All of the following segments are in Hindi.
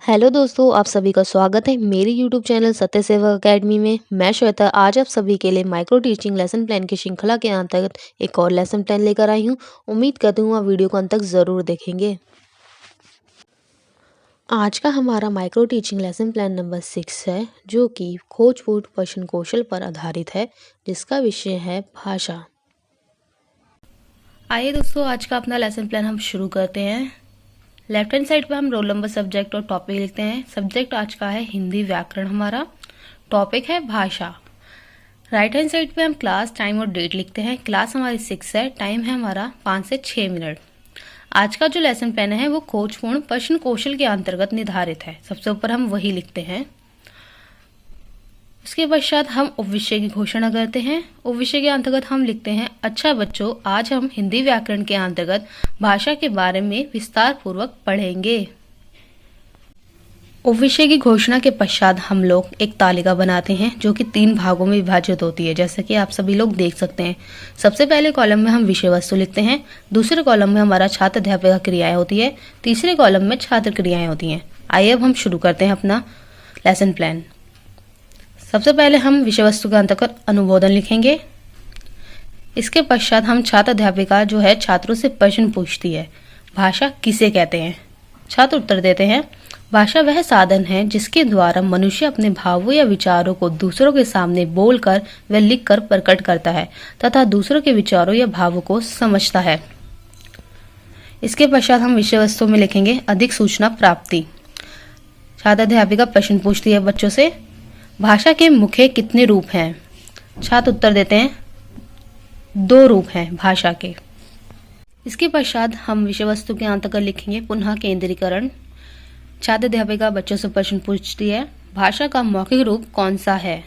हेलो दोस्तों, आप सभी का स्वागत है मेरे यूट्यूब चैनल सत्य सेवा अकेडमी में। मैं श्वेता आज आप सभी के लिए माइक्रो टीचिंग लेसन प्लान की श्रृंखला के अंतर्गत एक और लेसन प्लान लेकर आई हूं। उम्मीद करती हूं आप वीडियो को अंत तक ज़रूर देखेंगे। आज का हमारा micro teaching lesson plan number 6 है, जो कि खोजपूर्ण प्रश्न कौशल पर आधारित है, जिसका विषय है भाषा। आइए दोस्तों, आज का अपना लेसन प्लान हम शुरू करते हैं। लेफ्ट हैंड साइड पे हम रोल नंबर, सब्जेक्ट और टॉपिक लिखते हैं। सब्जेक्ट आज का है हिंदी व्याकरण हमारा, टॉपिक है भाषा। राइट हैंड साइड पे हम क्लास, टाइम और डेट लिखते हैं। क्लास हमारी 6 है, टाइम है हमारा 5 से 6 मिनट। आज का जो लेसन प्लान है वो खोजपूर्ण प्रश्न कौशल के अंतर्गत निर्धारित है। सबसे ऊपर हम वही लिखते हैं। इसके पश्चात हम उपविषय की घोषणा करते हैं। उपविषय के अंतर्गत हम लिखते हैं, अच्छा बच्चों, आज हम हिंदी व्याकरण के अंतर्गत भाषा के बारे में विस्तार पूर्वक पढ़ेंगे। उपविषय की घोषणा के पश्चात हम लोग एक तालिका बनाते हैं, जो कि 3 भागों में विभाजित होती है, जैसे कि आप सभी लोग देख सकते हैं। सबसे पहले कॉलम में हम विषय वस्तु लिखते हैं, दूसरे कॉलम में हमारा छात्र अध्यापक क्रियाएं होती है, तीसरे कॉलम में छात्र क्रियाएं होती हैं। आइए अब हम शुरू करते हैं अपना लेसन प्लान। सबसे पहले हम विषय वस्तु के अंतर्गत अनुमोदन लिखेंगे। इसके पश्चात हम छात्र अध्यापिका जो है छात्रों से प्रश्न पूछती है, भाषा किसे कहते हैं। छात्र उत्तर देते हैं, भाषा वह साधन है जिसके द्वारा मनुष्य अपने भावों या विचारों को दूसरों के सामने बोलकर व लिखकर प्रकट करता है तथा दूसरों के विचारों या भावों को समझता है। इसके पश्चात हम विषय वस्तु में लिखेंगे अधिक सूचना प्राप्ति। छात्र अध्यापिका प्रश्न पूछती है बच्चों से, भाषा के मुख्य कितने रूप हैं। छात्र उत्तर देते हैं, 2 रूप हैं भाषा के। इसके पश्चात हम विषय वस्तु के अंतर्गत लिखेंगे पुनः केंद्रीकरण। छात्र अध्यापिका बच्चों से प्रश्न पूछती है, भाषा का मौखिक रूप कौन सा है।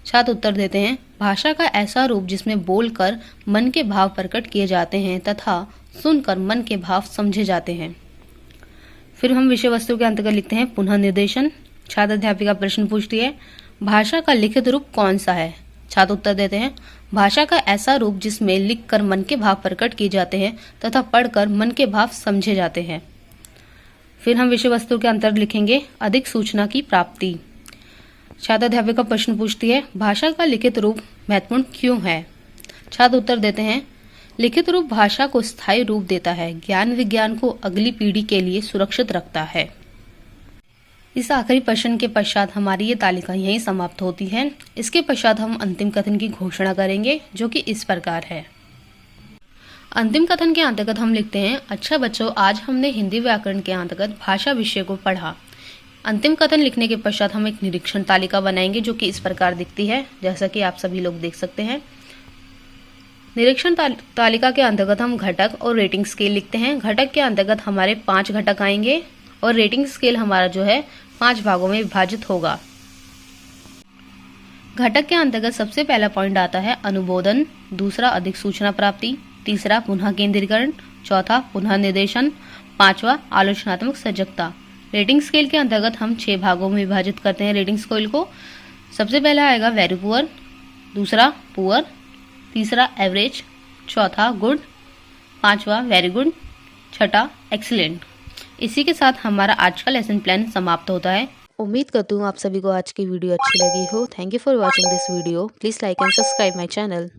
छात्र उत्तर देते हैं, भाषा का ऐसा रूप जिसमें बोलकर मन के भाव प्रकट किए जाते हैं तथा सुनकर मन के भाव समझे जाते हैं। फिर हम विषय वस्तु के अंतर्गत लिखते हैं पुनः निर्देशन। छात्र अध्यापिका प्रश्न पूछती है, भाषा का लिखित रूप कौन सा है। छात्र उत्तर देते हैं, भाषा का ऐसा रूप जिसमें लिखकर मन के भाव प्रकट किए जाते हैं तथा पढ़कर मन के भाव समझे जाते हैं। फिर हम विषय वस्तु के अंतर्गत लिखेंगे अधिक सूचना की प्राप्ति। छात्र अध्यापिका प्रश्न पूछती है, भाषा का लिखित रूप महत्वपूर्ण क्यों है। छात्र उत्तर देते हैं, लिखित रूप भाषा को स्थायी रूप देता है, ज्ञान विज्ञान को अगली पीढ़ी के लिए सुरक्षित रखता है। इस आखिरी प्रश्न के पश्चात हमारी ये तालिका यहीं समाप्त होती है। इसके पश्चात हम अंतिम कथन की घोषणा करेंगे, जो कि इस प्रकार है। अंतिम कथन के अंतर्गत हम लिखते हैं, अच्छा बच्चों, आज हमने हिंदी व्याकरण के अंतर्गत भाषा विषय को पढ़ा। अंतिम कथन लिखने के पश्चात हम एक निरीक्षण तालिका बनाएंगे, जो कि इस प्रकार दिखती है, जैसा कि आप सभी लोग देख सकते हैं। निरीक्षण तालिका के अंतर्गत हम घटक और रेटिंग स्केल लिखते हैं। घटक के अंतर्गत हमारे 5 घटक आएंगे और रेटिंग स्केल हमारा जो है 5 भागों में विभाजित होगा। घटक के अंतर्गत सबसे पहला पॉइंट आता है अनुमोदन, दूसरा अधिक सूचना प्राप्ति, तीसरा पुनः केंद्रीकरण, चौथा पुनः निर्देशन, 5वां आलोचनात्मक सजगता। रेटिंग स्केल के अंतर्गत हम 6 भागों में विभाजित करते हैं रेटिंग स्केल को। सबसे पहला आएगा वेरी पुअर, दूसरा पुअर, तीसरा एवरेज, चौथा गुड, 5वां वेरी गुड, छठा एक्सीलेंट। इसी के साथ हमारा आज का लेसन प्लान समाप्त होता है। उम्मीद करती हूँ आप सभी को आज की वीडियो अच्छी लगी हो। Thank you for watching this video. Please like and subscribe my channel.